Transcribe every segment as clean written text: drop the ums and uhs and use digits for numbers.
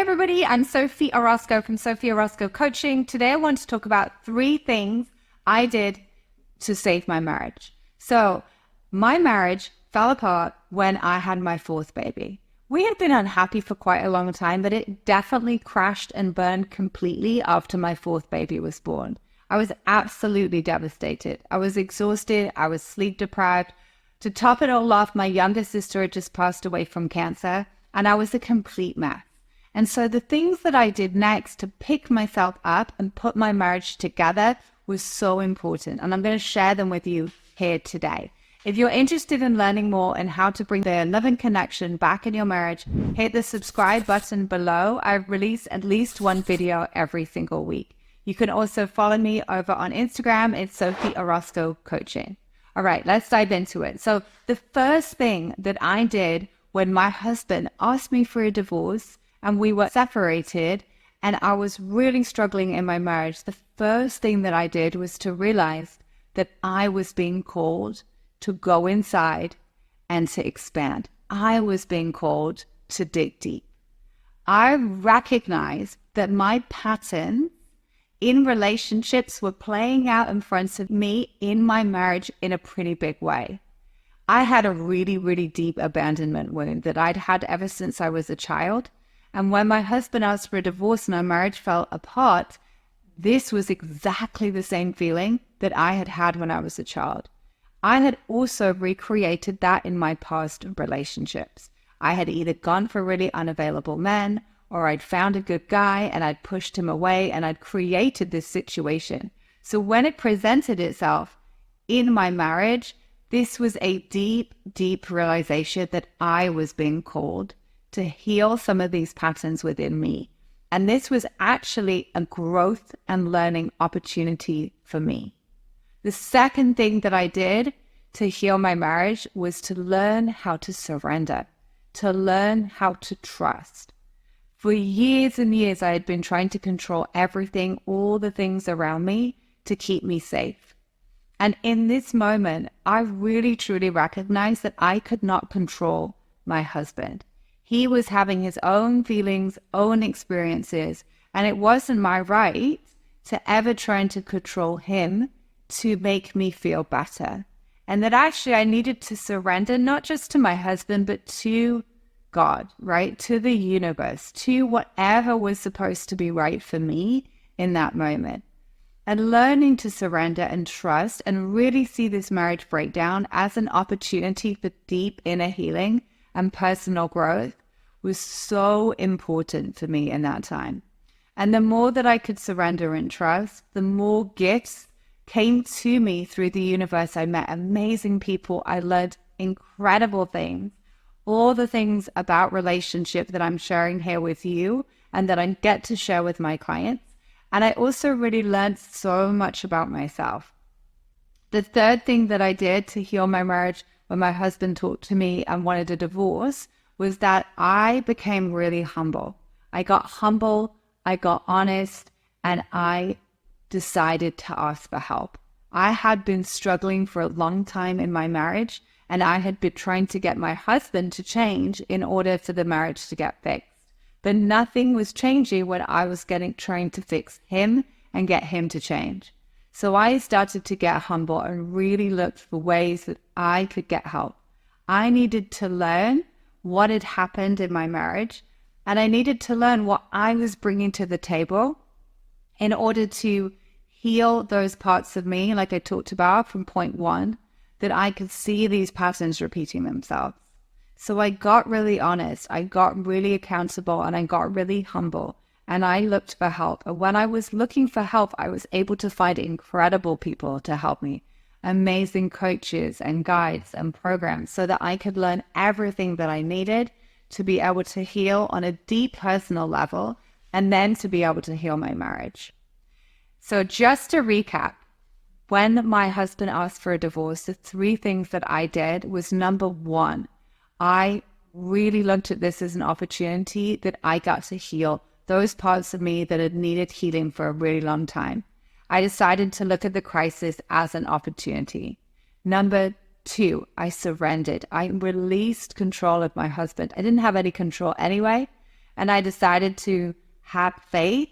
everybody, I'm Sophie Orozco from Sophie Orozco Coaching. Today I want to talk about 3 things I did to save my marriage. So my marriage fell apart when I had my 4th baby. We had been unhappy for quite a long time, but it definitely crashed and burned completely after my 4th baby was born. I was absolutely devastated. I was exhausted. I was sleep deprived. To top it all off, my younger sister had just passed away from cancer, and I was a complete mess. And so the things that I did next to pick myself up and put my marriage together was so important. And I'm going to share them with you here today. If you're interested in learning more and how to bring the love and connection back in your marriage, hit the subscribe button below. I release at least one video every single week. You can also follow me over on Instagram. It's Sophie Orozco Coaching. All right, let's dive into it. So the first thing that I did when my husband asked me for a divorce and we were separated and I was really struggling in my marriage, the first thing that I did was to realize that I was being called to go inside and to expand. I was being called to dig deep. I recognized that my patterns in relationships were playing out in front of me in my marriage in a pretty big way. I had a really, really deep abandonment wound that I'd had ever since I was a child. And when my husband asked for a divorce and our marriage fell apart, this was exactly the same feeling that I had had when I was a child. I had also recreated that in my past relationships. I had either gone for really unavailable men, or I'd found a good guy and I'd pushed him away and I'd created this situation. So when it presented itself in my marriage, this was a deep, deep realization that I was being called to heal some of these patterns within me. And this was actually a growth and learning opportunity for me. The second thing that I did to heal my marriage was to learn how to surrender, to learn how to trust. For years and years, I had been trying to control everything, all the things around me to keep me safe. And in this moment, I really truly recognized that I could not control my husband. He was having his own feelings, own experiences, and it wasn't my right to ever try to control him to make me feel better. And that actually I needed to surrender not just to my husband, but to God, right? To the universe, to whatever was supposed to be right for me in that moment. And learning to surrender and trust and really see this marriage breakdown as an opportunity for deep inner healing and personal growth was so important for me in that time. And the more that I could surrender and trust, the more gifts came to me through the universe. I met amazing people. I learned incredible things. All the things about relationship that I'm sharing here with you and that I get to share with my clients. And I also really learned so much about myself. The third thing that I did to heal my marriage when my husband talked to me and wanted a divorce was that I became really humble. I got humble, I got honest, and I decided to ask for help. I had been struggling for a long time in my marriage, and I had been trying to get my husband to change in order for the marriage to get fixed. But nothing was changing when I was trying to fix him and get him to change. So I started to get humble and really looked for ways that I could get help. I needed to learn what had happened in my marriage, and I needed to learn what I was bringing to the table in order to heal those parts of me, like I talked about from point 1, that I could see these patterns repeating themselves. So I got really honest, I got really accountable, and I got really humble, and I looked for help. And when I was looking for help, I was able to find incredible people to help me, amazing coaches and guides and programs, so that I could learn everything that I needed to be able to heal on a deep personal level, and then to be able to heal my marriage. So just to recap, when my husband asked for a divorce, the 3 things that I did was, number 1, I really looked at this as an opportunity that I got to heal those parts of me that had needed healing for a really long time. I decided to look at the crisis as an opportunity. Number 2, I surrendered. I released control of my husband. I didn't have any control anyway, And I decided to have faith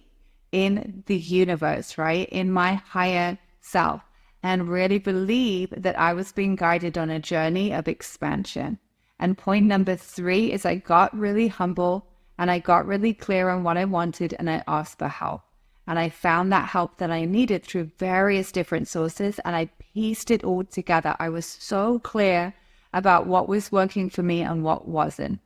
in the universe, right? In my higher self, and really believe that I was being guided on a journey of expansion. And point number 3 is I got really humble and I got really clear on what I wanted, and I asked for help. And I found that help that I needed through various different sources, and I pieced it all together. I was so clear about what was working for me and what wasn't.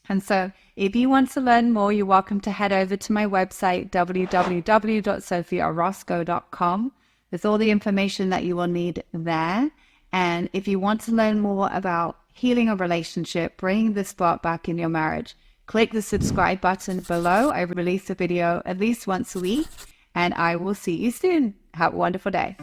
And so if you want to learn more, you're welcome to head over to my website, www.sophieorozco.com. There's all the information that you will need there. And if you want to learn more about healing a relationship, bringing the spark back in your marriage, click the subscribe button below. I release a video at least once a week, and I will see you soon. Have a wonderful day.